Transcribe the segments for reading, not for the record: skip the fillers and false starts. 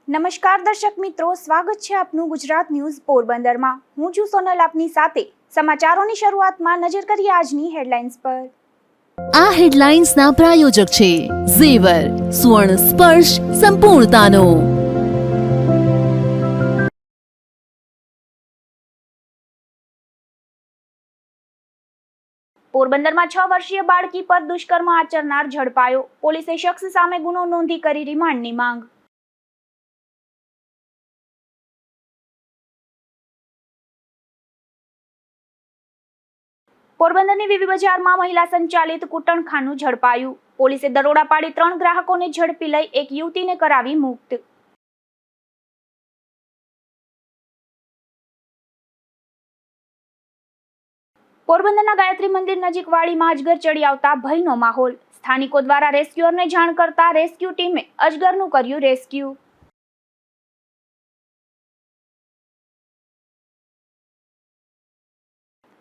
નમસ્કાર દર્શક મિત્રો, સ્વાગત છે આપનું ગુજરાત ન્યૂઝ પોરબંદરમાં। હું છું સોનલ, આપની સાથે સમાચારોની શરૂઆતમાં નજર કરીએ આજની હેડલાઇન્સ પર। આ હેડલાઇન્સના પ્રાયોજક છે ઝેવર, સુવર્ણ સ્પર્શ સંપૂર્ણતાનો। પોરબંદરમાં 6 વર્ષીય બાળકી પર દુષ્કર્મ આચરનાર ઝડપાયો। પોલીસે શખ્સ સામે ગુનો નોંધી કરી રિમાન્ડની માંગ। પોરબંદરની વીવી બજારમાં મહિલા સંચાલિત કૂટણખાનું ઝડપાયું। પોલીસે દરોડા પાડી 3 ગ્રાહકોને ઝડપી લઈ એક યુવતીને કરાવી મુક્ત। પોરબંદરના ગાયત્રી મંદિર નજીક વાડીમાં અજગર ચડી આવતા ભયનો માહોલ। સ્થાનિકો દ્વારા રેસ્ક્યુઅરને જાણ કરતા રેસ્ક્યુ ટીમે અજગરનું કર્યું રેસ્ક્યુ।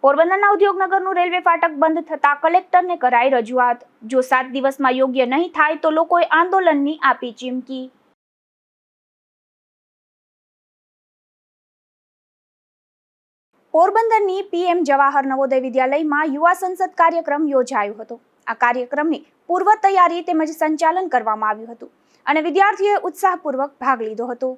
પોરબંદરના ઉદ્યોગનગરનું રેલવે ફાટક બંધ થતા કલેક્ટરને કરાઈ રજૂઆત। જો 7 દિવસમાં યોગ્ય નહીં થાય તો લોકોએ આંદોલનની આપી ચીમકી। પોરબંદરની પીએમ જવાહર નવોદય વિદ્યાલયમાં યુવા સંસદ કાર્યક્રમ યોજાયો હતો। આ કાર્યક્રમની પૂર્વ તૈયારી તેમજ સંચાલન કરવામાં આવ્યું હતું અને વિદ્યાર્થીઓએ ઉત્સાહપૂર્વક ભાગ લીધો હતો।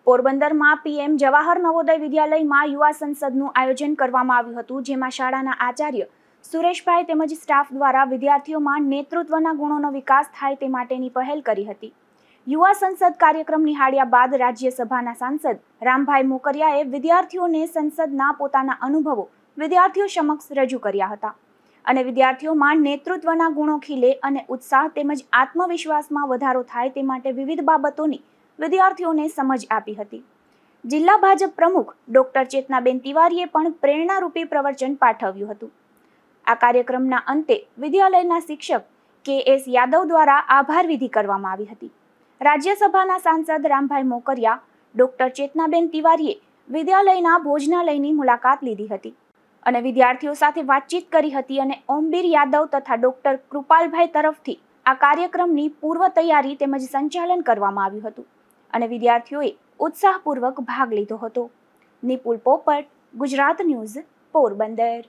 પોરબંદરમાં પીએમ જવાહર નવોદય વિદ્યાલયમાં યુવા સંસદનું આયોજન કરવામાં આવ્યું હતું, જેમાં શાળાના આચાર્ય સુરેશભાઈ તેમજ સ્ટાફ દ્વારા વિદ્યાર્થીઓમાં નેતૃત્વના ગુણોનો વિકાસ થાય તે માટેની પહેલ કરી હતી। યુવા સંસદ કાર્યક્રમ નિહાળ્યા બાદ રાજ્યસભાના સાંસદ રામભાઈ મોકરિયાએ વિદ્યાર્થીઓને સંસદના પોતાના અનુભવો વિદ્યાર્થીઓ સમક્ષ રજૂ કર્યા હતા અને વિદ્યાર્થીઓમાં નેતૃત્વના ગુણો ખીલે અને ઉત્સાહ તેમજ આત્મવિશ્વાસમાં વધારો થાય તે માટે વિવિધ બાબતોની વિદ્યાર્થીઓને સમજ આપી હતી। જિલ્લા ભાજપ પ્રમુખ ડોક્ટર ચેતનાબેન તિવારીએ પણ પ્રેરણારૂપી પ્રવચન પાઠવ્યું હતું। આ કાર્યક્રમના અંતે વિદ્યાલયના શિક્ષક કે.એસ. યાદવ દ્વારા આભાર વિધિ કરવામાં આવી હતી। રાજ્યસભાના સાંસદ રામભાઈ મોકરિયા, ડોક્ટર ચેતનાબેન તિવારીએ વિદ્યાલયના ભોજનાલયની મુલાકાત લીધી હતી અને વિદ્યાર્થીઓ સાથે વાતચીત કરી હતી અને ઓમબીર યાદવ તથા ડોક્ટર કૃપાલભાઈ તરફથી આ કાર્યક્રમની પૂર્વ તૈયારી તેમજ સંચાલન કરવામાં આવ્યું હતું અને વિદ્યાર્થીઓએ ઉત્સાહપૂર્વક ભાગ લીધો હતો। નિપુલ પોપટ, ગુજરાત ન્યૂઝ, પોરબંદર।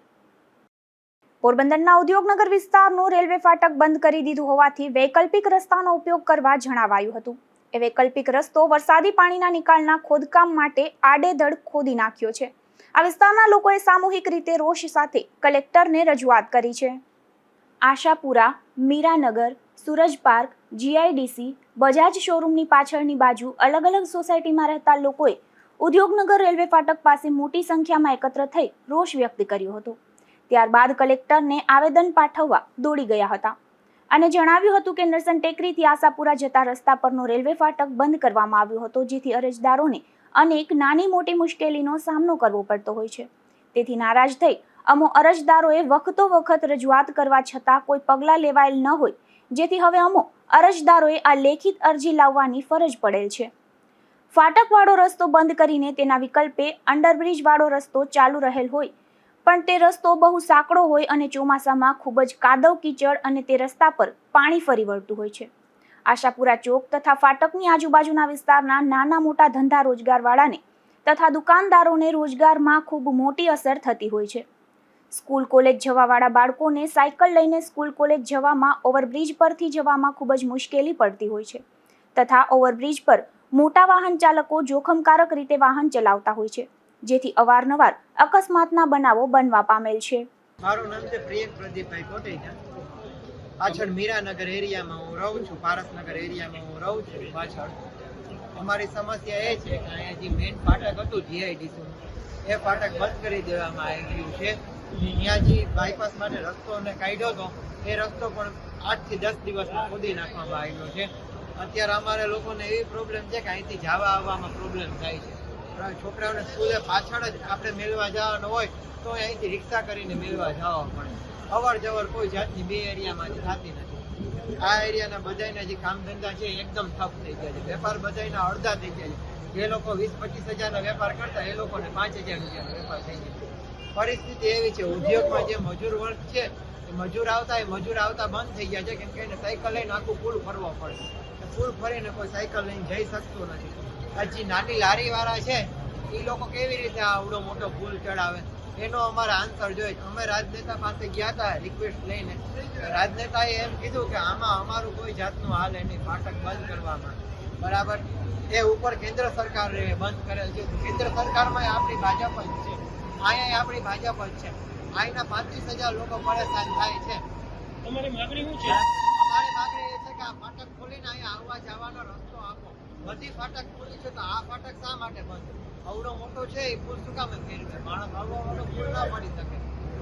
પોરબંદરના ઉદ્યોગનગર વિસ્તારનું રેલવે ફાટક બંધ કરી દીધું હોવાથી વૈકલ્પિક રસ્તાનો ઉપયોગ કરવા જણાવાયું હતું। એ વૈકલ્પિક રસ્તો વરસાદી પાણીના નિકાલના ખોદકામ માટે આડેધડ ખોદી નાખ્યો છે। આ વિસ્તારના લોકોએ સામૂહિક રીતે રોષ સાથે કલેક્ટરને રજૂઆત કરી છે। આશાપુરા, મીરાનગર, સુરજ પાર્ક, જીઆઈડીસી, બજાજ શોરૂમની પાછળની બાજુ અલગ અલગ સોસાયટીમાં રહેતા લોકોએ ઉદ્યોગનગર રેલવે ફાટક પાસે મોટી સંખ્યામાં એકત્ર થઈ રોષ વ્યક્ત કર્યો હતો। ત્યારબાદ કલેક્ટરને આવેદન પાઠવવા દોડી ગયા હતા અને જણાવ્યું હતું કે નરસન ટેકરીથી આશાપુરા જતા રસ્તા પરનો રેલવે ફાટક બંધ કરવામાં આવ્યો હતો, જેથી અરજદારોને અનેક નાની મોટી મુશ્કેલીનો સામનો કરવો પડતો હોય છે। તેથી નારાજ થઈ અમો અરજદારોએ વખતો વખત રજૂઆત કરવા છતાં કોઈ પગલાં લેવાયેલ ન હોય, જેથી હવે અમો અરજદારોએ આ લેખિત અરજી લાવવાની ફરજ પડેલ છે। ફાટકવાળો રસ્તો બંધ કરીને તેના વિકલ્પે અંડરબ્રિજવાળો રસ્તો ચાલુ રહેલ હોય, પણ તે રસ્તો બહુ સાંકડો હોય અને ચોમાસામાં ખૂબ જ કાદવ કીચડ અને તે રસ્તા પર પાણી ફરી વળતું હોય છે। આશાપુરા ચોક તથા ફાટકની આજુબાજુના વિસ્તારના નાના મોટા ધંધા રોજગારવાળાને તથા દુકાનદારોને રોજગારમાં ખૂબ મોટી અસર થતી હોય છે। સ્કૂલ કોલેજ જવાવાળા બાળકોને સાયકલ લઈને સ્કૂલ કોલેજ જવામાં ઓવરબ્રિજ પરથી જવામાં ખૂબ જ મુશ્કેલી પડતી હોય છે તથા ઓવરબ્રિજ પર મોટા વાહન ચાલકો જોખમકારક રીતે વાહન ચલાવતા હોય છે, જેથી અવારનવાર અકસ્માતના બનાવો બનવા પામેલ છે। મારું નામ છે પ્રિયંક પ્રદીપભાઈ કોટેચા। પાછળ મીરાનગર એરિયામાં હું રહું છું, પારસનગર એરિયામાં હું રહું છું પાછળ। અમારી સમસ્યા એ છે કે અહીંયા જે મેઇન ફાટક હતું જીઆઈડીસીનું, એ ફાટક બંધ કરી દેવામાં આવ્યું છે। ત્યાં જે બાયપાસ માટે રસ્તો કાઢ્યો હતો, એ રસ્તો પણ 8 થી 10 દિવસમાં ખોદી નાખવામાં આવ્યો છે। અત્યારે અમારે લોકોને એવી પ્રોબ્લેમ છે કે અહીંથી જવા આવવામાં પ્રોબ્લેમ થાય છે। છોકરાઓને સ્કૂલે પાછળ જ આપણે મેળવા જવાનું હોય તો અહીંથી રિક્ષા કરીને મેળવા જવા પડે। અવર જવર કોઈ જાતની બે એરિયામાંથી થતી નથી। આ એરિયાના બધાના જે કામ ધંધા છે એકદમ ઠપ થઈ ગયા છે। વેપાર બધાના અડધા થઈ ગયા છે। જે લોકો 20-25 હજારનો વેપાર કરતા એ લોકોને 5000 રૂપિયાનો વેપાર થઈ ગયો। પરિસ્થિતિ એવી છે, ઉદ્યોગમાં જે મજૂર વર્ગ છે એ મજૂર આવતા બંધ થઈ ગયા છે, કેમ કે એને સાયકલ લઈને આખું પુલ ફરવો પડે। પુલ ફરીને કોઈ સાયકલ લઈને જઈ શકતું નથી. હજી નાની લારી વાળા છે એ લોકો કેવી રીતે આવડો મોટો પુલ ચડાવે, એનો અમારે આન્સર જોઈએ. અમે રાજનેતા પાસે ગયા હતા રિક્વેસ્ટ લઈને. રાજનેતાએ એમ કીધું કે આમાં અમારું કોઈ જાતનું હાલ નહીં, ફાટક બંધ કરવામાં. બરાબર, એ ઉપર કેન્દ્ર સરકારે બંધ કરેલ છે. કેન્દ્ર સરકારમાં આપણી ભાજપ જ છે, અહીંયા આપણી ભાજપ જ છે. અહીંના 35,000 લોકો પરેશાન થાય છે. તમારી માંગણી શું છે? અમારી માંગણી એ છે કે આ ફાટક ખોલીને અહીંયા આવવા જવાનો રસ્તો આપો. બધી ફાટક ખોલી છે તો આ ફાટક શા માટે બંધ? અવડો મોટો છે એ પુલ શું કામે ફેરવે? માણસ અવડો મોટો પુલ ના પડી શકે.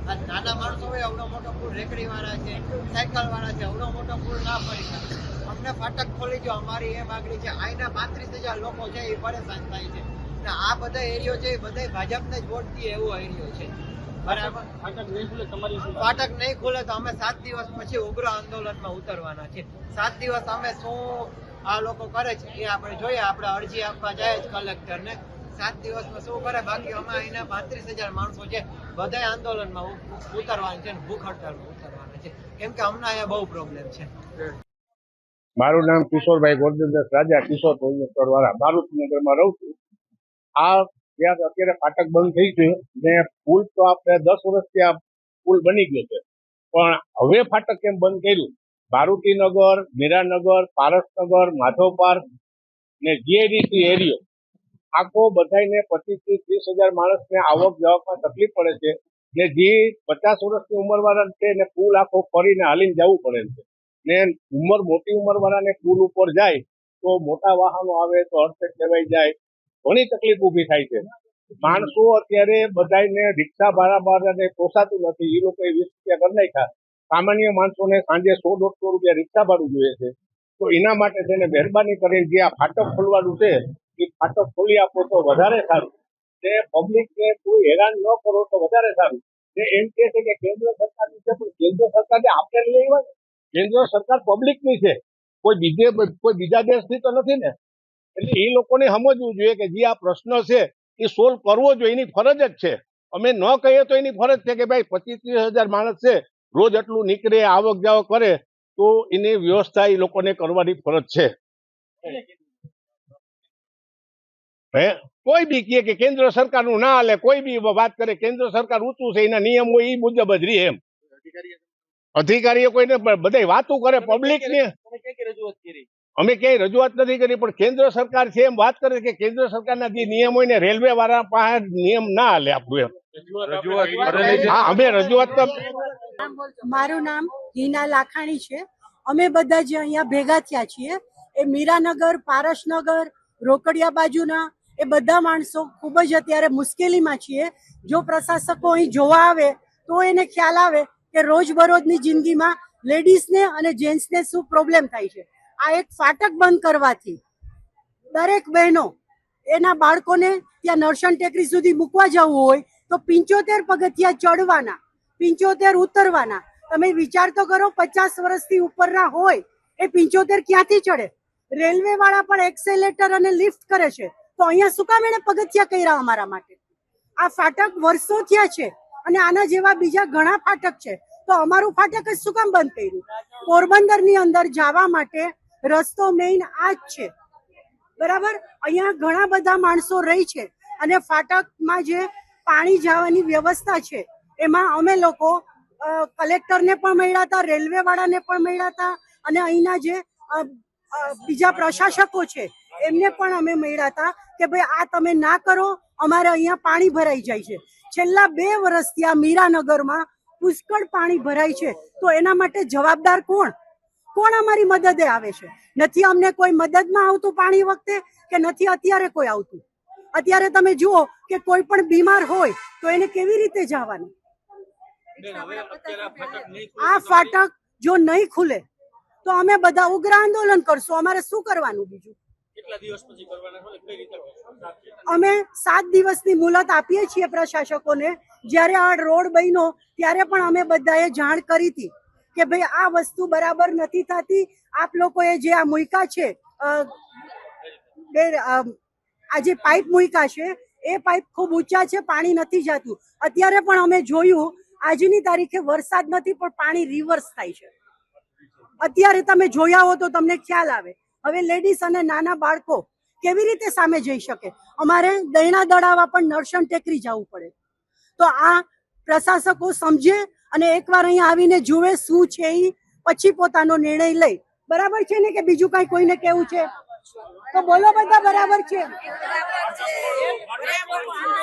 આ નાના માણસો હોય અવડો મોટો પુલ, રેકડી વાળા છે, સાયકલ વાળા છે, અવડો મોટો પુલ ના પડી શકે. અમને ફાટક ખોલી દો, અમારી એ માંગણી છે. અહીંના 35,000 લોકો છે એ પરેશાન થાય છે. અને આ બધા એરિયો છે એ બધા ભાજપને જ વોટ દે એવો એરિયો છે. બરાબર, ફાટક નહીં ખુલે તમારી શું? ફાટક નહીં ખુલે તો અમે 7 દિવસ પછી ઉગ્ર આંદોલનમાં ઉતરવાના છે. 7 દિવસ અમે શું આ લોકો કરે છે એ આપણે જોઈએ. આપણે અરજી આપવા જાય જ કલેક્ટરને. 7 દિવસમાં શું કરે, બાકી અમે અહીંના 35,000 માણસો છે બધા આંદોલનમાં ઉતરવાના છે, ભૂખ હડતાળમાં ઉતરવાના છે, કેમ કે અમને અહીંયા બહુ પ્રોબ્લેમ છે. મારું નામ કિશોરભાઈ ગોરધનદાસ રાજા, કિશોર ટોલમેટર વાળા, મારુતિનગરમાં રહું છું. આ ત્યાં અત્યારે ફાટક બંધ થઈ છે ને પુલ તો આપણે 10 વર્ષથી આ પુલ બની ગયો છે, પણ હવે ફાટક કેમ બંધ કર્યું? મારુતિનગર, મીરાનગર, પારસનગર, માધવ પાર્ક ને જીઆઈડીસી એરિયો આખો બધાને 25,000 થી 30,000 માણસને આવક જાવકમાં તકલીફ પડે છે. ને જે 50 વર્ષની ઉંમર વાળા છે ને પુલ આખો ફરીને હાલીને જવું પડે છે. ને મોટી ઉંમર વાળાને પુલ ઉપર જાય તો મોટા વાહનો આવે તો અડફેટ લેવાઈ જાય, ઘણી તકલીફ ઊભી થાય છે. માણસો અત્યારે બધાને રિક્ષા ભાડાને પોસાતું નથી, એ લોકોએ 20 રૂપિયા કરી નાખ્યા. સામાન્ય માણસોને સાંજે 100-150 રૂપિયા રિક્ષા ભાડું જોઈએ છે. તો એના માટે છે ને મહેરબાની કરીને જે આ ફાટક ખોલવાનું છે એ ફાટક ખોલી આપો તો વધારે સારું. ને પબ્લિકને કોઈ હેરાન ન કરો તો વધારે સારું. જે એમ કે છે કે કેન્દ્ર સરકારની છે, પણ કેન્દ્ર સરકારને આપણે લઈ આવ્યા ને, કેન્દ્ર સરકાર પબ્લિકની છે, કોઈ બીજા દેશની તો નથી ને. એટલે એ લોકોને સમજવું જોઈએ કે જે આ પ્રશ્ન છે એ સોલ્વ કરવો જોઈએ, એની ફરજ જ છે. અમે ન કહીએ તો એની ફરજ છે કે ભાઈ 25,000 માણસ છે, રોજ આટલું નીકળે, આવક જાવક કરે, તો એની વ્યવસ્થા એ લોકોને કરવાની ફરજ છે. હે કોઈ બી કહે કે કેન્દ્ર સરકારનું ના હાલે, કોઈ બી વાત કરે કેન્દ્ર સરકાર ઊંચું છે, એના નિયમ હોય એ મુજબ જ રહે. એમ અધિકારીઓ કોઈને બધા વાતો કરે પબ્લિક ને. અમે ક્યાંય રજૂઆત નથી કરી, પણ કેન્દ્ર સરકાર છે એમ વાત કરે કે કેન્દ્ર સરકારના જે નિયમ હોય ને રેલવે વાળા પાસે નિયમ ના હાલે આપણું. એમ હા, અમે રજૂઆત તો. મારું નામ હિના લાખાણી છે. અમે બધા જે અહીંયા ભેગા થયા છીએ એ મીરાનગર, પારસનગર, રોકડિયા બાજુના એ બધા માણસો ખૂબ જ અત્યારે મુશ્કેલીમાં છીએ. જો પ્રશાસકો અહીં જોવા આવે તો એને ખ્યાલ આવે કે રોજબરોજની જિંદગીમાં લેડીઝને અને જેન્ટ્સને શું પ્રોબ્લેમ થાય છે. આ એક ફાટક બંધ કરવાથી દરેક બહેનો એના બાળકોને ત્યાં નરસણ ટેકરી સુધી મૂકવા જવું હોય તો 75 પગથિયા ચડવાના, 75 ઉતરવાના. તમે વિચાર તો કરો, 50 વર્ષથી ઉપરના હોય એ 75 ક્યાંથી ચડે? રેલવે વાળા પણ એક્સેલેટર અને લિફ્ટ કરે છે, તો અહીંયા શું કામ એને પગથિયા કર્યા અમારા માટે? આ ફાટક વર્ષો થયા છે અને આના જેવા બીજા ઘણા ફાટક છે, તો અમારું ફાટક જ શું કામ બંધ કર્યું? પોરબંદર ની અંદર જવા માટે રસ્તો મેઇન આ જ છે, બરાબર. અહીંયા ઘણા બધા માણસો રહી છે અને ફાટકમાં જે પાણી જવાની વ્યવસ્થા છે એમાં અમે લોકો કલેક્ટરને પણ મળ્યા હતા, રેલવે વાળાને પણ મળ્યા હતા અને અહીંના જે બીજા પ્રશાસકો છે એમને પણ અમે મળ્યા હતા કે ભાઈ આ તમે ના કરો, અમારે અહીંયા પાણી ભરાઈ જાય છે. છેલ્લા 2 વર્ષથી આ મીરાનગરમાં પુષ્કળ પાણી ભરાય છે, તો એના માટે જવાબદાર કોણ? કોણ અમારી મદદે આવે છે? નથી અમને કોઈ મદદમાં આવતું પાણી વખતે, કે નથી અત્યારે કોઈ આવતું. અત્યારે તમે જુઓ કે કોઈ પણ બીમાર હોય તો એને કેવી રીતે જવાનું? આ ફાટક જો નહીં ખુલે તો અમે બધા ઉગ્ર આંદોલન કરશું. અમારે શું કરવાનું બીજું? અમે 7 દિવસની મુહલત આપીએ છીએ પ્રશાસકોને. જ્યારે આ રોડ બન્યો ત્યારે પણ અમે બધાએ જાણ કરી હતી કે ભાઈ આ વસ્તુ બરાબર નથી થતી. આપ લોકોએ જે આ મૂક્યા છે, આ જે પાઇપ મૂક્યા છે એ પાઇપ ખૂબ ઊંચા છે, પાણી નથી જતું. અત્યારે પણ અમે જોયું, આજની તારીખે વરસાદ નથી પણ પાણી રિવર્સ થાય છે. અત્યારે તમે જોયા હો તો તમને ખ્યાલ આવે. હવે લેડીઝ અને નાના બાળકો કેવી રીતે સામે જઈ શકે? અમારે દૈણા દડાવવા પણ નરસણ ટેકરી જવું પડે. તો આ પ્રશાસકો સમજે અને એકવાર અહીંયા આવીને જુએ શું છે એ, પછી પોતાનો નિર્ણય લે. બરાબર છે ને કે બીજું કઈ કોઈને કેવું છે? તો બોલો બધા બરાબર છે.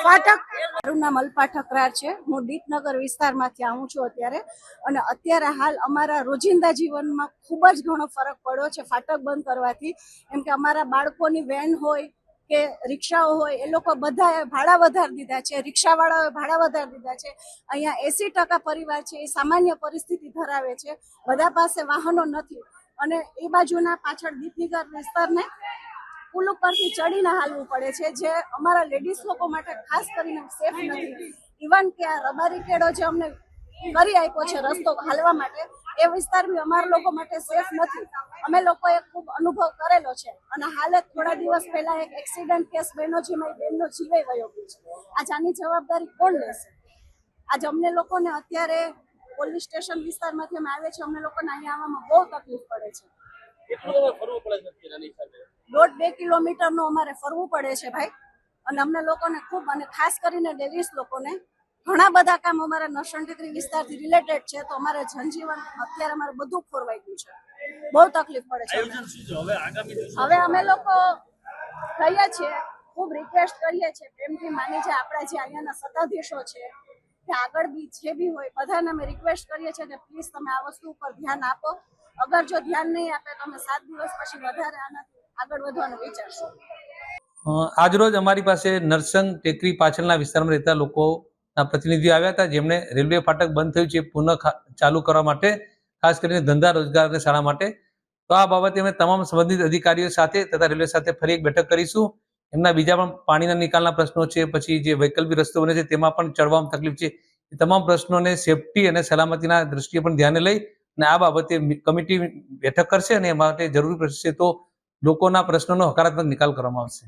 ફાટક. મારું નામ અલ્પા ઠકરાર છે. હું દીપનગર વિસ્તારમાંથી આવું છું અત્યારે. અને અત્યારે હાલ અમારા રોજિંદા જીવનમાં ખૂબ જ ઘણો ફરક પડ્યો છે ફાટક બંધ કરવાથી. એમ કે અમારા બાળકોની વેન હોય કે રિક્ષાઓ હોય, એ લોકો બધાએ ભાડા વધારી દીધા છે, રિક્ષાવાળાઓએ ભાડા વધારી દીધા છે. અહીંયા 80% પરિવાર છે એ સામાન્ય પરિસ્થિતિ ધરાવે છે, બધા પાસે વાહનો નથી. અને એ બાજુના પાછળ દીપનગર વિસ્તારને પુલ ઉપરથી ચડીને હાલવું પડે છે, જે અમારા લેડીઝ લોકો માટે ખાસ કરીને સેફ નથી. ઇવન કે આ રબારી કેડો જે અમને કરી આપ્યો છે રસ્તો હાલવા માટે, એ વિસ્તાર બી અમારા લોકો માટે સેફ નથી. અમે લોકોએ ખૂબ અનુભવ કરેલો છે. અને હાલે થોડા દિવસ પહેલા એક એક્સિડન્ટ કેસ બન્યો છે, મારી બેનનો જીવે વયો ગયો છે. આજ આની જવાબદારી કોણ લેશે? આજ અમને લોકોને અત્યારે પોલીસ સ્ટેશન વિસ્તારમાંથી અમે આવે છે, અમને લોકોને અહીંયા આવવામાં બહુ તકલીફ પડે છે. 1.5-2 કિલોમીટરનું અમારે ફરવું પડે છે ભાઈ. અને અમને લોકોને ખૂબ, અને ખાસ કરીને લેડીઝ લોકોને ઘણા બધા કામ અમારા નરસણ ટેકરી વિસ્તારથી રિલેટેડ છે, તો અમારે જનજીવન અત્યારે અમારે બધું ખોરવાઈ ગયું છે, બહુ તકલીફ પડે છે. હવે અમે લોકો કહીએ છીએ, ખૂબ રિક્વેસ્ટ કરીએ છીએ, પ્રેમથી માની છે આપણા જે અહીંયાના સત્તાધીશો છે કે આગળ બી જે બી હોય, બધાને અમે રિક્વેસ્ટ કરીએ છીએ કે પ્લીઝ તમે આ વસ્તુ ઉપર ધ્યાન આપો. અગર જો ધ્યાન નહીં આપે તો અમે 7 દિવસ પછી વધારે આનાથી આગળ વધવાનું વિચારશું. આજરોજ અમારી પાસે નરસંગ ટેકરી પાછળના વિસ્તારમાં રહેતા લોકોના પ્રતિનિધિઓ આવ્યા હતા, જેમણે રેલવે ફાટક બંધ થયું છે પુનઃ ચાલુ કરવા માટે, ખાસ કરીને ધંધા રોજગાર અને શાળા માટે. તો આ બાબતે અમે તમામ સંબંધિત અધિકારીઓ સાથે તથા રેલવે સાથે ફરી એક બેઠક કરીશું. એમના બીજા પણ પાણીના નિકાલના પ્રશ્નો છે, પછી જે વૈકલ્પિક રસ્તો બને છે તેમાં પણ ચડવામાં તકલીફ છે, એ તમામ પ્રશ્નોને સેફટી અને સલામતીના દ્રષ્ટિએ પણ ધ્યાને લઈ અને આ બાબતે કમિટી બેઠક કરશે અને એ માટે જરૂરી પડશે તો લોકોના પ્રશ્નોનો હકારાત્મક નિકાલ કરવામાં આવશે.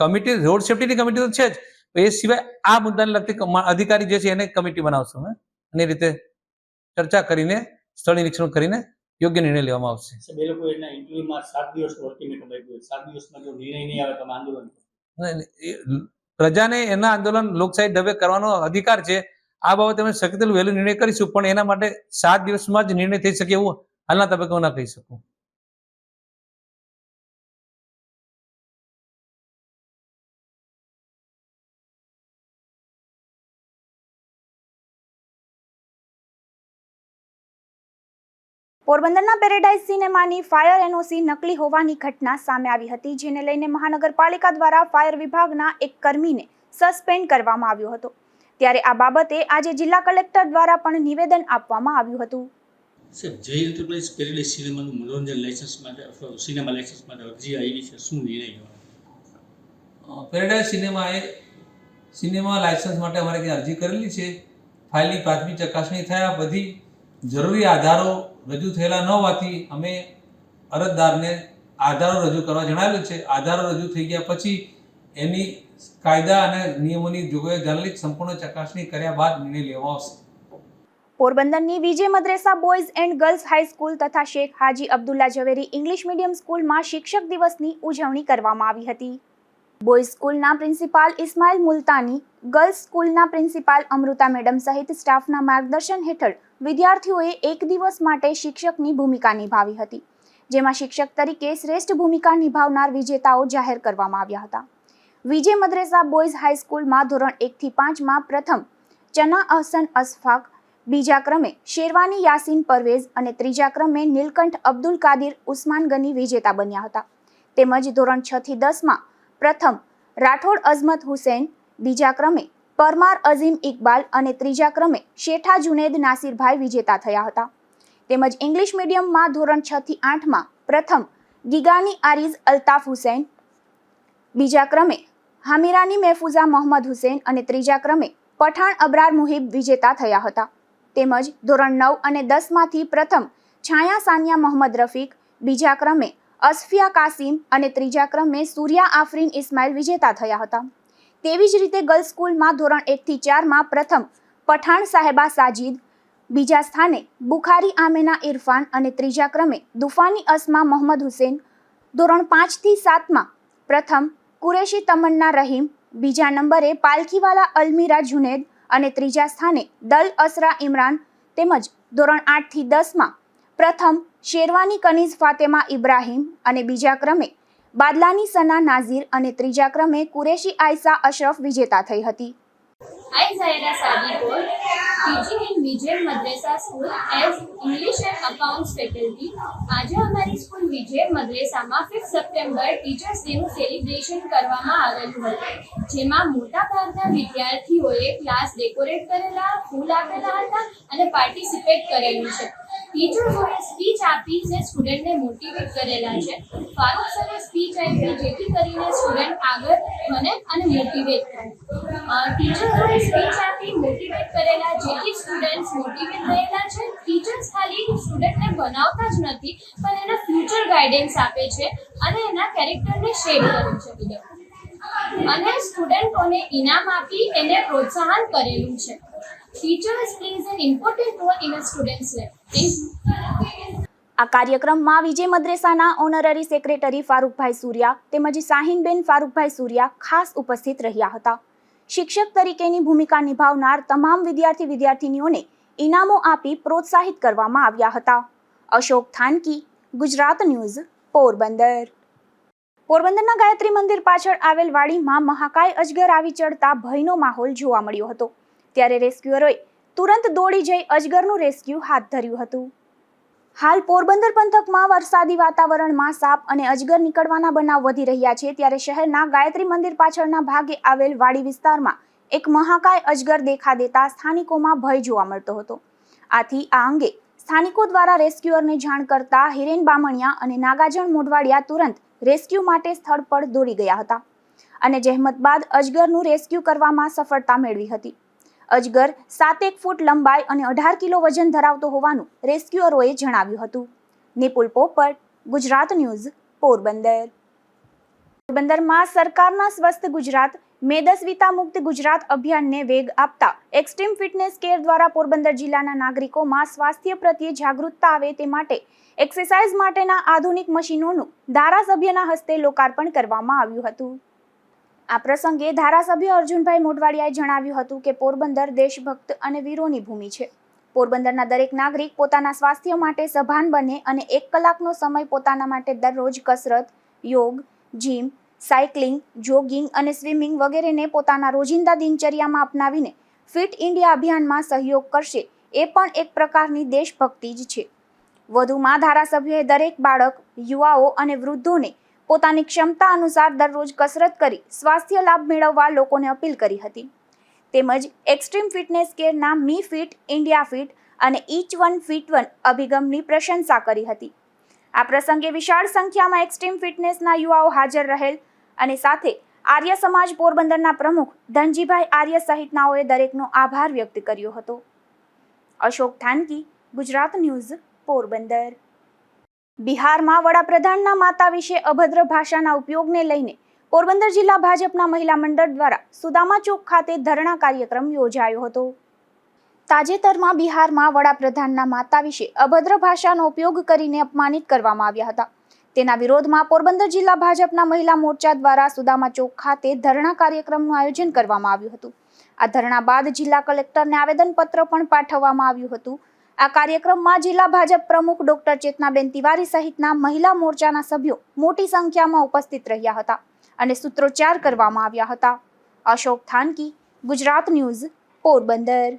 કમિટી રોડ સેફટીની કમિટી તો છે જ, એ સિવાય આ મુદ્દાને લગતી અધિકારી જે છે એને કમિટી બનાવશું અને એ રીતે ચર્ચા કરીને સ્થળ નિરીક્ષણ કરીને યોગ્ય નિર્ણય લેવામાં આવશે. પ્રજાને એના આંદોલન લોકશાહી ઢબે કરવાનો અધિકાર છે. આ બાબતે અમે શક્ય તેટલું વહેલો નિર્ણય કરીશું, પણ એના માટે 7 દિવસમાં જ નિર્ણય થઈ શકે એવું હાલના તબક્કે ના કહી શકું. પોરબંદરના પેરેડાઇઝ સિનેમાની ફાયર એનઓસી નકલી હોવાની ઘટના સામે આવી હતી, જેને લઈને મહાનગરપાલિકા દ્વારા ફાયર વિભાગના એક કર્મીને સસ્પેન્ડ કરવામાં આવ્યો હતો. ત્યારે આ બાબતે આજે જિલ્લા કલેક્ટર દ્વારા પણ નિવેદન આપવામાં આવ્યું હતું. સાહેબ, જય એન્ટરપ્રાઇઝ પેરેડાઇઝ સિનેમાનું મનોરંજન લાયસન્સ માટે અથવા સિનેમા લાયસન્સ માટે અરજી આવી છે, શું નિર્ણય? પેરેડાઇઝ સિનેમાએ સિનેમા લાયસન્સ માટે અમારે ત્યાં અરજી કરેલી છે. ફાઇલની પ્રાથમિક ચકાસણી થયા, બધી જરૂરી આધારો રજૂ થયેલા ન હોવાથી અમે અરજદારને આધારો રજૂ કરવા જણાવેલું છે. આધારો રજૂ થઈ ગયા પછી એની કાયદા અને નિયમોની જોગવાઈઓ ધ્યાને સંપૂર્ણ ચકાસણી કર્યા બાદ નિર્ણય લેવામાં આવશે. પોરબંદરની વિજય મદ્રેસા બોયઝ એન્ડ ગર્લ્સ હાઈસ્કૂલ તથા શેખ હાજી અબ્દુલ્લા ઝવેરી ઇંગ્લિશ મીડિયમ સ્કૂલમાં શિક્ષક દિવસની ઉજવણી કરવામાં આવી હતી. બોયઝ સ્કૂલના પ્રિન્સિપાલ ઇસ્માઇલ મુલતાની, ગર્લ્સ સ્કૂલના પ્રિન્સિપાલ અમૃતા મેડમ સહિત સ્ટાફના માર્ગદર્શન હેઠળ વિદ્યાર્થીઓએ એક દિવસ માટે શિક્ષકની ભૂમિકા નિભાવી હતી, જેમાં શિક્ષક તરીકે શ્રેષ્ઠ ભૂમિકા નિભાવનાર વિજેતાઓ જાહેર કરવામાં આવ્યા હતા. વિજય મદ્રેસા બોયઝ હાઈસ્કૂલમાં ધોરણ 1 થી 5માં પ્રથમ ચના અહસન અશફાક, બીજા ક્રમે શેરવાની યાસીન પરવેઝ અને ત્રીજા ક્રમે નીલકંઠ અબ્દુલ કાદિર ઉસ્માન ગની વિજેતા બન્યા હતા. તેમજ ધોરણ 6 થી 10માં પ્રથમ રાઠોડ અઝમત હુસૈન, બીજા ક્રમે પરમાર અઝીમ ઇકબાલ અને ત્રીજા ક્રમે શેઠા જુનેદ નાસિરભાઈ વિજેતા થયા હતા. તેમજ ઇંગ્લિશ મીડિયમમાં ધોરણ 6 થી 8માં પ્રથમ ગીગાની આરીઝ અલ્તાફ હુસૈન, બીજા ક્રમે હામિરાની મહેફૂઝા મોહમ્મદ હુસૈન અને ત્રીજા ક્રમે પઠાણ અબરાર મુહિબ વિજેતા થયા હતા. તેમજ ધોરણ 9 અને 10માંથી પ્રથમ છાયા સાનિયા મોહમ્મદ રફીક, બીજા ક્રમે અસફિયા કાસિમ અને ત્રીજા ક્રમે સૂર્યા આફરીન ઇસ્માઇલ વિજેતા થયા હતા. તેવી જ રીતે ગર્લ્સ સ્કૂલમાં ધોરણ 1 થી 4માં પ્રથમ પઠાણ સાહેબા સાજીદ, બીજા સ્થાને બુખારી આમેના ઇરફાન અને ત્રીજા ક્રમે દુફાની અસ્મા મોહમ્મદ હુસેન. ધોરણ 5 થી 7માં પ્રથમ કુરેશી તમન્ના રહીમ, બીજા નંબરે પાલખીવાલા અલમીરા જુનેદ અને ત્રીજા સ્થાને દલ અસરા ઇમરાન તેમજ ધોરણ 8 થી 10માં પ્રથમ શેરવાની કનીઝ ફાતેમા ઇબ્રાહીમ અને બીજા ક્રમે બાદલાની સના નાઝીર અને ત્રીજા ક્રમે કુરેશી આયસા અશરફ વિજેતા થઈ હતી. I, Zaira Sadipur, teaching in Vijay Madrasa School as English and Accounts faculty. આજે અમારી સ્કૂલ વિજય મદ્રેસામાં 5 સપ્ટેમ્બર ટીચર્સ ડેનું સેલિબ્રેશન કરવામાં આવેલું હતું, જેમાં મોટાભાગના વિદ્યાર્થીઓએ ક્લાસ ડેકોરેટ કરેલા, ફૂલ આપેલા હતા અને પાર્ટિસિપેટ કરેલું છે. ટીચર્સોએ સ્પીચ આપીને સ્ટુડન્ટને મોટિવેટ કરેલા છે. ફારૂક સરે સ્પીચ આપી જેથી કરીને સ્ટુડન્ટ આગળ બને અને મોટિવેટ થાય. ટીચર્સોએ સ્પીચ આપી મોટિવેટ કરેલા જેથી સ્ટુડન્ટ્સ મોટિવેટ થયેલા છે. ટીચર્સ ખાલી સ્ટુડન્ટને બનાવતા જ નથી પણ એના ફ્યુચર ગાઈડન્સ આપે છે અને એના કેરેક્ટરને શેપ કરે છે અને સ્ટુડન્ટોને ઇનામ આપી એને પ્રોત્સાહન કરેલું છે. Teachers plays an important role in a students life. આ કાર્યક્રમમાં વિજય મદ્રેસાના ઓનરરી સેક્રેટરી ફારૂકભાઈ સુરિયા તેમજ શાહીનબેન ફારૂકભાઈ સુરિયા ખાસ ઉપસ્થિત રહ્યા હતા. શિક્ષક તરીકેની ભૂમિકા નિભાવનાર તમામ વિદ્યાર્થીનીઓને ઇનામો આપી પ્રોત્સાહિત કરવામાં આવ્યા હતા. અશોક થાનકી, ગુજરાત ન્યૂઝ, પોરબંદર. પોરબંદરના ગાયત્રી મંદિર પાછળ આવેલ વાડીમાં મહાકાય અજગર આવી ચડતા ભયનો માહોલ જોવા મળ્યો હતો, ત્યારે રેસ્ક્યુઅરોએ તુરંત દોડી જઈ અજગરનું રેસ્ક્યુ હાથ ધર્યું હતું. હાલ પોરબંદર પંથકમાં વરસાદી વાતાવરણમાં સાપ અને અજગર નીકળવાના બનાવ વધી રહ્યા છે, ત્યારે શહેરના ગાયત્રી મંદિર પાછળના ભાગે આવેલ વાડી વિસ્તારમાં એક મહાકાય અજગર દેખા દેતા સ્થાનિકોમાં ભય જોવા મળતો હતો. આથી આ અંગે સ્થાનિકો દ્વારા રેસ્ક્યુઅરને જાણ કરતા હિરેન બામણિયા અને નાગાજણ મોઢવાડિયા તુરંત રેસ્ક્યુ માટે સ્થળ પર દોડી ગયા હતા અને જહેમત બાદ અજગરનું રેસ્ક્યુ કરવામાં સફળતા મેળવી હતી. અજગર 7 ફૂટ લંબાઈ અને 18 કિલો વજન ધરાવતો હોવાનું રેસ્ક્યુઅરોએ જણાવ્યું હતું. નિપુલ પોપટ, ગુજરાત ન્યૂઝ, પોરબંદર. પોરબંદરમાં સરકારના સ્વસ્થ ગુજરાત, મેદસ્વીતા મુક્ત ગુજરાત અભિયાનને વેગ આપતા એક્સ્ટ્રીમ ફિટનેસ કેર દ્વારા પોરબંદર જિલ્લાના નાગરિકોમાં સ્વાસ્થ્ય પ્રત્યે જાગૃતતા આવે તે માટે એક્સરસાઇઝ માટેના આધુનિક મશીનોનું ધારાસભ્યના હસ્તે લોકાર્પણ કરવામાં આવ્યું હતું. આ પ્રસંગે ધારાસભ્ય અર્જુનભાઈ મોઢવાડિયાએ જણાવ્યું હતું કે પોરબંદર દેશભક્ત અને વીરોની ભૂમિ છે. પોરબંદરના દરેક નાગરિક પોતાના સ્વાસ્થ્ય માટે સભાન બને અને 1 કલાકનો સમય પોતાના માટે દરરોજ કસરત, યોગ, જીમ, સાયકલિંગ, જોગિંગ અને સ્વિમિંગ વગેરેને પોતાના રોજિંદા દિનચર્યામાં અપનાવીને ફિટ ઇન્ડિયા અભિયાનમાં સહયોગ કરશે એ પણ એક પ્રકારની દેશભક્તિ જ છે. વધુમાં ધારાસભ્યએ દરેક બાળક, યુવાઓ અને વૃદ્ધોને પોતાની ક્ષમતા અનુસાર દરરોજ કસરત કરી સ્વાસ્થ્ય લાભ મેળવવા લોકોને અપીલ કરી હતી. તેમજ એક્સ્ટ્રીમ ફિટનેસ કેરના મી ફિટ, ઇન્ડિયા ફિટ અને ઈચ વન ફિટ વન અભિગમની પ્રશંસા કરી હતી. આ પ્રસંગે વિશાળ સંખ્યામાં એક્સ્ટ્રીમ ફિટનેસના યુવાઓ હાજર રહેલ અને સાથે આર્ય સમાજ પોરબંદરના પ્રમુખ ધનજીભાઈ આર્ય સહિતનાઓએ દરેકનો આભાર વ્યક્ત કર્યો હતો. અશોક થાનકી, ગુજરાત ન્યૂઝ, પોરબંદર. બિહારમાં વડાપ્રધાનના માતા વિશે અભદ્ર ભાષાના ઉપયોગને લઈને પોરબંદર જિલ્લા ભાજપના મહિલા મંડળ દ્વારા સુદામા ચોક ખાતે ધરણા કાર્યક્રમ યોજાયો હતો. તાજેતરમાં બિહારમાં વડાપ્રધાનના માતા વિશે અભદ્ર ભાષાનો ઉપયોગ કરીને અપમાનિત કરવામાં આવ્યા હતા. તેના વિરોધમાં પોરબંદર જિલ્લા ભાજપના મહિલા મોરચા દ્વારા સુદામા ચોક ખાતે ધરણા કાર્યક્રમનું આયોજન કરવામાં આવ્યું હતું. આ ધરણા બાદ જિલ્લા કલેક્ટરને આવેદનપત્ર પણ પાઠવવામાં આવ્યું હતું. આ કાર્યક્રમમાં જિલ્લા ભાજપ પ્રમુખ ડોક્ટર ચેતનાબેન તિવારી સહિતના મહિલા મોરચાના સભ્યો મોટી સંખ્યામાં ઉપસ્થિત રહ્યા હતા અને સૂત્રોચ્ચાર કરવામાં આવ્યા હતા. અશોક થાનકી, ગુજરાત ન્યૂઝ, પોરબંદર.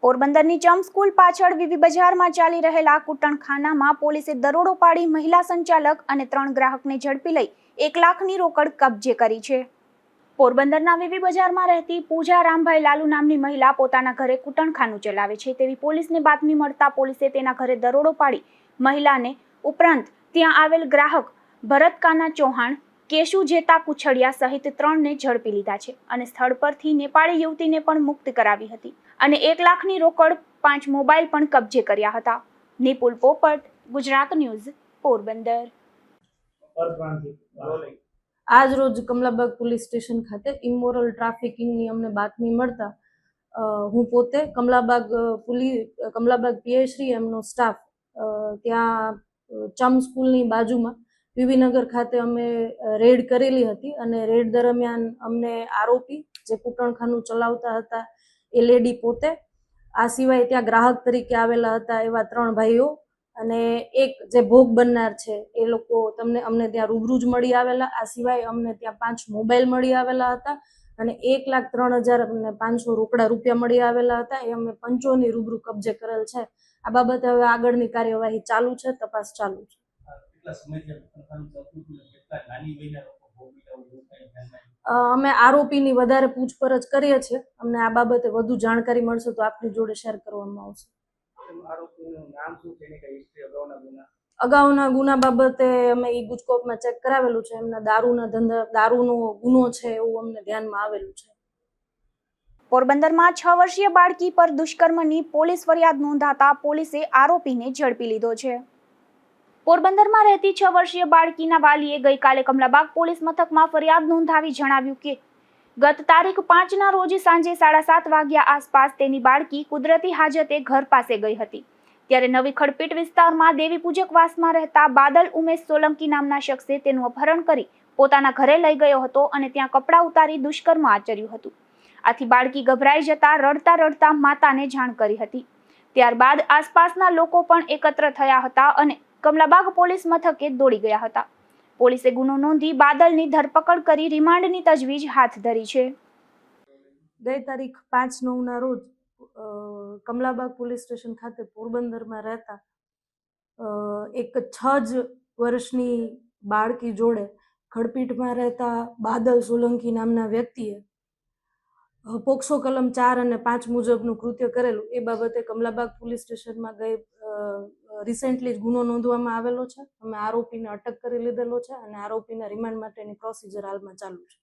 પોરબંદરની ચમ સ્કૂલ પાછળ વીવી બજારમાં ચાલી રહેલા કૂટણખાનામાં પોલીસે દરોડો પાડી મહિલા સંચાલક અને 3 ગ્રાહકને ઝડપી લઈ 1 લાખની રોકડ કબજે કરી છે. પોરબંદરના વીવી બજારમાં રહેતી પૂજા રામભાઈ લાલુ નામની મહિલા પોતાના ઘરે કૂટણખાનું ચલાવે છે તેવી પોલીસને બાતમી મળતા પોલીસે તેના ઘરે દરોડો પાડી મહિલાને ઉપરાંત ત્યાં આવેલ ગ્રાહક ભરતકાના ચૌહાણ, કેશુ જેતા કુછડિયા સહિત 3ને ઝડપી લીધા છે અને સ્થળ પરથી નેપાળી યુવતીને પણ મુક્ત કરાવી હતી અને 1 લાખની રોકડ 5 મોબાઈલ પણ કબજે કર્યા હતા. નિપુલ પોપટ, ગુજરાત ન્યૂઝ, પોરબંદર. આજ રોજ કમલાબાગ પોલીસ સ્ટેશન ખાતે ઇમોરલ ટ્રાફિકિંગની અમને બાતમી મળતા હું પોતે કમલાબાગ પીએશ્રી એમનો સ્ટાફ ત્યાં ચમ સ્કૂલની બાજુમાં વિવીનગર ખાતે અમે રેડ કરેલી હતી અને રેડ દરમિયાન અમને આરોપી જે કૂટણખાનું ચલાવતા હતા એ લેડી પોતે, આ સિવાય ત્યાં ગ્રાહક તરીકે આવેલા હતા એવા 3 ભાઈઓ અને એક જે ભોગ બનનાર છે એ લોકો અમને ત્યાં રૂબરૂ જ મળી આવેલા. આ સિવાય અમને ત્યાં 5 મોબાઈલ મળી આવેલા હતા અને 1,03,500 રોકડા રૂપિયા મળી આવેલા હતા. એ અમે પંચોની રૂબરૂ કબજે કરેલ છે. આ બાબતે હવે આગળની કાર્યવાહી ચાલુ છે, તપાસ ચાલુ છે. અમે આરોપીની વધારે પૂછપરછ કરીએ છીએ. અમને આ બાબતે વધુ જાણકારી મળશે તો આપની જોડે શેર કરવામાં આવશે. અગાઉના ગુના બાબતે અમે ઈ ગુજકોપમાં ચેક કરાવેલું છે. એમના દારૂનો ગુનો છે એવું અમને ધ્યાનમાં આવેલું છે. પોરબંદરમાં 6 વર્ષીય બાળકી પર દુષ્કર્મની પોલીસ ફરિયાદ નોંધાતા પોલીસે આરોપીને ઝડપી લીધો છે. પોરબંદરમાં રહેતી 6 વર્ષીય બાળકીના વાલીએ ગઈકાલે કમલાબાગ પોલીસ મથકમાં ફરિયાદ નોંધાવી જણાવ્યું કે ગત તારીખ 5ના રોજ સાંજે 7:30 વાગ્યા આસપાસ તેની બાળકી કુદરતી હાજતે ઘર પાસે ગઈ હતી. ત્યારે નવી ખડપીટ વિસ્તારમાં દેવી પૂજકવાસમાં રહેતા બાદલ ઉમેશ સોલંકી નામના શખ્સે તેનું અપહરણ કરી પોતાના ઘરે લઈ ગયો હતો અને ત્યાં કપડાં ઉતારી દુષ્કર્મ આચર્યું હતું. આથી બાળકી ગભરાઈ જતા રડતા માતાને જાણ કરી હતી. ત્યારબાદ આસપાસના લોકો પણ એકત્ર થયા હતા અને કમલાબાગ પોલીસ મથકે દોડી ગયા હતા. પોલીસે ગુનો નોંધી બાદલની ધરપકડ કરી રિમાન્ડની તજવીજ હાથ ધરી છે. ગઈ તારીખ 5/9ના રોજ કમલાબાગ પોલીસ સ્ટેશન ખાતે પોરબંદરમાં રહેતા એક 6 વર્ષની બાળકી જોડે ખડપીટમાં રહેતા બાદલ સોલંકી નામના વ્યક્તિએ પોક્સો કલમ 4 અને 5 મુજબનું કૃત્ય કરેલું. એ બાબતે કમલાબાગ પોલીસ સ્ટેશનમાં રિસેન્ટલી જ ગુનો નોંધવામાં આવેલો છે. અમે આરોપીને અટક કરી લીધેલો છે અને આરોપીના રિમાન્ડ માટેની પ્રોસિજર હાલમાં ચાલુ છે.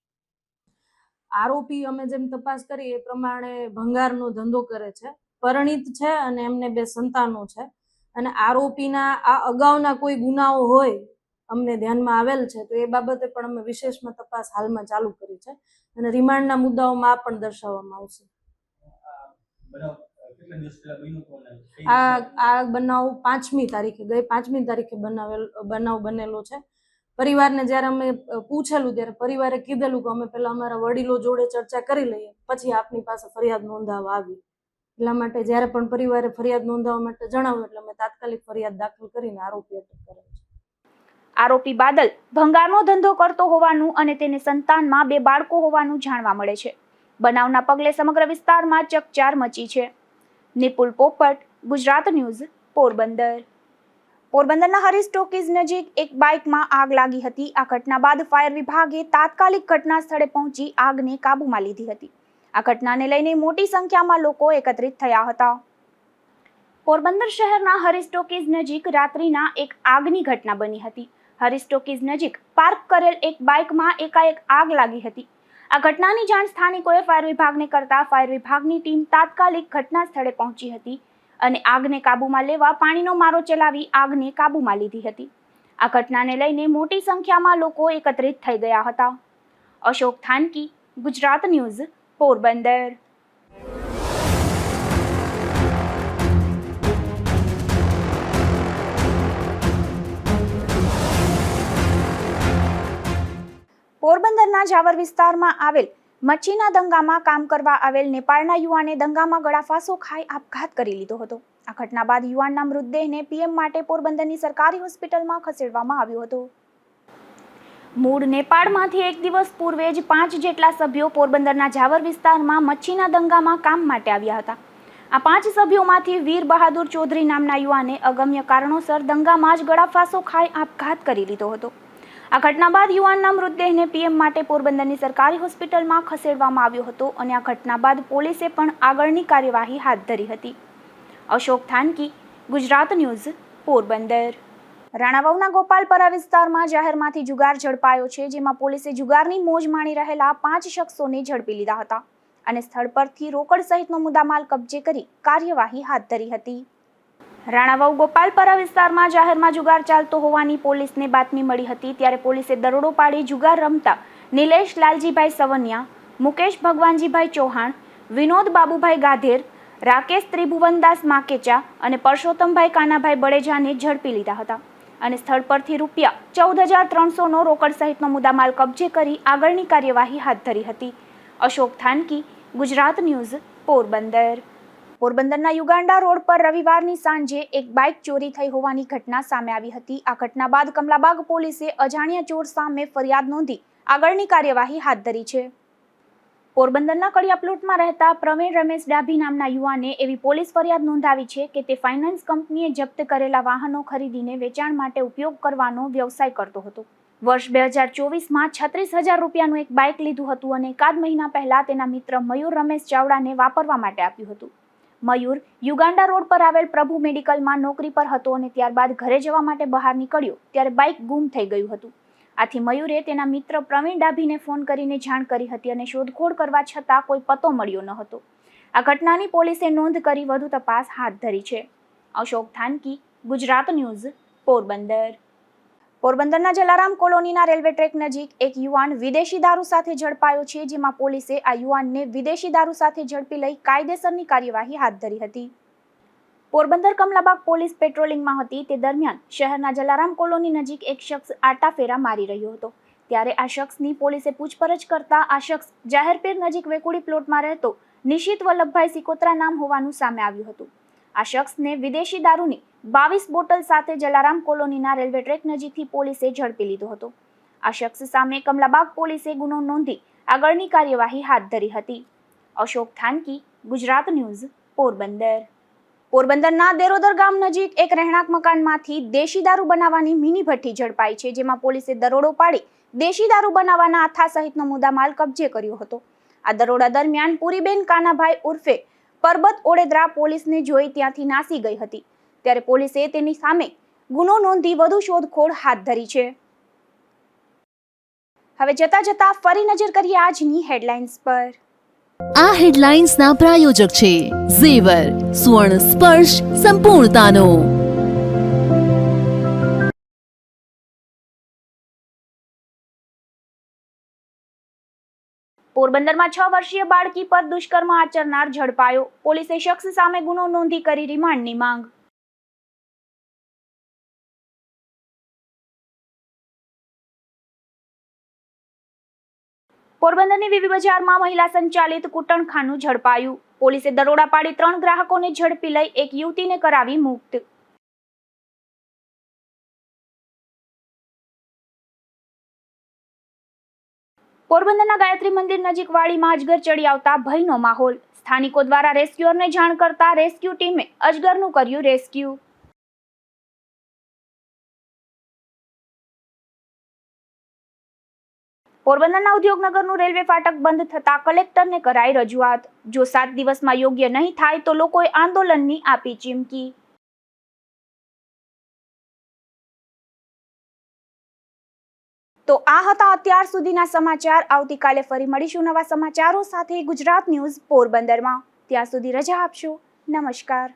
આરોપી અમે જેમ તપાસ કરી એ પ્રમાણે ભંગારનો ધંધો કરે છે, પરિણીત છે અને એમને 2 સંતાનો છે. અને આરોપીના આ અગાઉના કોઈ ગુનાઓ હોય અમને ધ્યાનમાં આવેલ છે તો એ બાબતે પણ અમે વિશેષમાં તપાસ હાલમાં ચાલુ કરી છે અને રિમાન્ડના મુદ્દાઓમાં આ પણ દર્શાવવામાં આવશે. આ બનાવ 5મી તારીખે ગઈ 5મી તારીખે બનાવ બનેલો છે. પરિવારને જ્યારે અમે પૂછેલું ત્યારે પરિવારે કીધેલું કે અમે પહેલા અમારા વડીલો જોડે ચર્ચા કરી લઈએ પછી આપની પાસે ફરિયાદ નોંધાવવા આવી. એટલા માટે જ્યારે પણ પરિવારે ફરિયાદ નોંધાવવા માટે જણાવ્યું એટલે અમે તાત્કાલિક ફરિયાદ દાખલ કરીને આરોપી અટક કરેલ છે. આરોપી બાદલ ભંગારનો ધંધો કરતો હોવાનું અને તેને સંતાનમાં 2 બાળકો હોવાનું જાણવા મળે છે. બનાવના પગલે સમગ્ર વિસ્તારમાં ચકચાર મચી છે. નિપુલ પોપટ, ગુજરાત ન્યૂઝ, પોરબંદર. પોરબંદરના હરીશ ટોકીઝ નજીક એક બાઇકમાં આગ લાગી હતી. આ ઘટના બાદ ફાયર વિભાગે તાત્કાલિક ઘટના સ્થળે પહોંચી આગને કાબૂમાં લીધી હતી. આ ઘટનાને લઈને મોટી સંખ્યામાં લોકો એકત્રિત થયા હતા. પોરબંદર શહેરના હરીશ ટોકીઝ નજીક રાત્રિના એક આગની ઘટના બની હતી. હરીશ ટોકીઝ નજીક પાર્ક કરેલ એક બાઇકમાં એકાએક આગ લાગી હતી. આ ઘટનાની જાણ સ્થાનિકોએ ફાયર વિભાગને કરતા ફાયર વિભાગની ટીમ તાત્કાલિક ઘટના સ્થળે પહોંચી હતી અને આગને કાબૂમાં લેવા પાણીનો મારો ચલાવી આગને કાબૂમાં લીધી હતી. આ ઘટનાને લઈને મોટી સંખ્યામાં લોકો એકત્રિત થઈ ગયા હતા. અશોક થાનકી, ગુજરાત ન્યૂઝ, પોરબંદર. પોરબંદરના જાવર વિસ્તારમાં આવેલ મચ્છીના દંગામાં કામ કરવા આવેલ નેપાળના યુવાને દંગામાં ગળાફાંસો ખાઈ આપઘાત કરી લીધો હતો. આ ઘટના બાદ યુવાનના મૃતદેહને પીએમ માટે પોરબંદરની સરકારી હોસ્પિટલમાં ખસેડવામાં આવ્યો હતો. મૂળ નેપાળમાંથી 1 દિવસ પૂર્વે જ 5 જેટલા સભ્યો પોરબંદરના જાવર વિસ્તારમાં મચ્છીના દંગામાં કામ માટે આવ્યા હતા. આ 5 સભ્યોમાંથી વીર બહાદુર ચૌધરી નામના યુવાને અગમ્ય કારણોસર દંગામાં જ ગળાફાંસો ખાઈ આપઘાત કરી લીધો હતો. આ ઘટના બાદ યુવાનના મૃતદેહને પીએમ માટે પોરબંદરની સરકારી હોસ્પિટલમાં ખસેડવામાં આવ્યો હતો અને આ ઘટના બાદ પોલીસે પણ આગળની કાર્યવાહી હાથ ધરી હતી. અશોક થાનકી, ગુજરાત ન્યૂઝ, પોરબંદર. રાણાવાવના ગોપાલપરા વિસ્તારમાં જાહેરમાંથી જુગાર ઝડપાયો છે, જેમાં પોલીસે જુગારની મોજ માણી રહેલા 5 શખ્સોને ઝડપી લીધા હતા અને સ્થળ પરથી રોકડ સહિતનો મુદ્દામાલ કબજે કરી કાર્યવાહી હાથ ધરી હતી. રાણાવાવ ગોપાલપરા વિસ્તારમાં જાહેરમાં જુગાર ચાલતો હોવાની પોલીસને બાતમી મળી હતી. ત્યારે પોલીસે દરોડો પાડી જુગાર રમતા નિલેશ લાલજીભાઈ સવનિયા, મુકેશ ભગવાનજીભાઈ ચૌહાણ, વિનોદ બાબુભાઈ ગાધેર, રાકેશ ત્રિભુવનદાસ માકેચા અને પરસોત્તમભાઈ કાનાભાઈ બળેજાને ઝડપી લીધા હતા અને સ્થળ પરથી ₹14,300નો રોકડ સહિતનો મુદ્દામાલ કબજે કરી આગળની કાર્યવાહી હાથ ધરી હતી. અશોક થાનકી, ગુજરાત ન્યૂઝ, પોરબંદર. પોરબંદરના યુગાંડા રોડ પર રવિવારની સાંજે એક બાઇક ચોરી થઈ હોવાની ઘટના સામે આવી હતી. આ ઘટના બાદ કમલાબાગ પોલીસે અજાણ્યા ચોર સામે ફરિયાદ નોંધી આગળની કાર્યવાહી હાથ ધરી છે. પોરબંદરના કડિયા પ્લોટમાં રહેતા પ્રવીણ રમેશ ડાભી નામના યુવાને એવી પોલીસ ફરિયાદ નોંધાવી છે કે તે ફાઇનાન્સ કંપનીએ જપ્ત કરેલા વાહનો ખરીદીને વેચાણ માટે ઉપયોગ કરવાનો વ્યવસાય કરતો હતો. વર્ષ 2024માં ₹36,000નું એક બાઇક લીધું હતું અને એકાદ મહિના પહેલા તેના મિત્ર મયુર રમેશ ચાવડાને વાપરવા માટે આપ્યું હતું. મયુર યુગાંડા રોડ પર આવેલ પ્રભુ મેડિકલમાં નોકરી પર હતો અને ત્યારબાદ ઘરે જવા માટે બહાર નીકળ્યો ત્યારે બાઇક ગુમ થઈ ગયું હતું. આથી મયુરે તેના મિત્ર પ્રવીણ ડાભીને ફોન કરીને જાણ કરી હતી અને શોધખોળ કરવા છતાં કોઈ પતો મળ્યો ન હતો. આ ઘટનાની પોલીસે નોંધ કરી વધુ તપાસ હાથ ધરી છે. અશોક થાનકી, ગુજરાત ન્યૂઝ, પોરબંદર. પોરબંદરના જલારામ કોલોનીના રેલવે ટ્રેક નજીક એક યુવાન વિદેશી દારૂ સાથે ઝડપાયો છે, જેમાં પોલીસે આ યુવાનને વિદેશી દારૂ સાથે ઝડપી લઈ કાયદેસરની કાર્યવાહી હાથ ધરી હતી. પોરબંદર કમલાબાગ પોલીસ પેટ્રોલિંગમાં હતી તે દરમિયાન શહેરના જલારામ કોલોની નજીક એક શખ્સ આટાફેરા મારી રહ્યો હતો. ત્યારે આ શખ્સની પોલીસે પૂછપરછ કરતા આ શખ્સ જાહેરપીર નજીક વેકુડી પ્લોટમાં રહેતો નિશિત વલ્લભભાઈ સિકોત્રા નામ હોવાનું સામે આવ્યું હતું. આ શખ્સને વિદેશી દારૂની 22 બોટલ સાથે જલારામ કોલોનીના રેલવે ટ્રેક નજીકથી પોલીસે ઝડપી લીધો હતો. આ શખ્સ સામે કમલાબાગ પોલીસે ગુનો નોંધી આગળની કાર્યવાહી હાથ ધરી હતી. અશોક થાનકી, ગુજરાત ન્યૂઝ, પોરબંદર. પોરબંદરના દેરોદર ગામ નજીક એક રહેણાંક મકાનમાંથી દેશી દારૂ બનાવવાની મિની ભઠ્ઠી ઝડપાઈ છે, જેમાં પોલીસે દરોડો પાડી દેશી દારૂ બનાવવાના આથા સહિતનો મુદ્દામાલ કબજે કર્યો હતો. આ દરોડા દરમિયાન પુરીબેન કાનાભાઈ ઉર્ફે પરબત ઓડેદરા પોલીસને જોઈ ત્યાંથી નાસી ગઈ હતી. ત્યારે પોલીસે તેની સામે ગુનો નોંધી વધુ શોધખોળ હાથ ધરી છે. હવે જતા ફરી નજર કરીએ આજની હેડલાઇન્સ પર. આ હેડલાઇન્સના પ્રાયોજક છે ઝેવર, સુવર્ણ સ્પર્શ સંપૂર્ણતાનો. પોરબંદરમાં 6 વર્ષીય બાળકી પર દુષ્કર્મ આચરનાર ઝડપાયો. પોલીસે શખ્સ સામે ગુનો નોંધી કરી રિમાન્ડની માંગ. પોરબંદરની વીવી બજારમાં મહિલા સંચાલિત કૂટણખાનું ઝડપાયું. પોલીસે દરોડા પાડી 3 ગ્રાહકોને ઝડપી લઈ એક યુવતીને કરાવી મુક્ત. પોરબંદરના ગાયત્રી મંદિર નજીક વાડીમાં અજગર ચડી આવતા ભયનો માહોલ. સ્થાનિકો દ્વારા રેસ્ક્યુઅરને જાણ કરતા રેસ્ક્યુ ટીમે અજગરનું કર્યું રેસ્ક્યુ. પોરબંદરના ઉદ્યોગનગરનું રેલવે ફાટક બંધ થતા કલેક્ટરને કરાઈ રજૂઆત. જો 7 દિવસમાં યોગ્ય નહીં થાય તો લોકોએ આંદોલનની આપી ચીમકી. તો આ હતા અત્યાર સુધીના સમાચાર. આવતીકાલે ફરી મળીશું નવા સમાચારો સાથે ગુજરાત ન્યૂઝ પોરબંદરમાં. ત્યાં સુધી રજા આપશો. નમસ્કાર.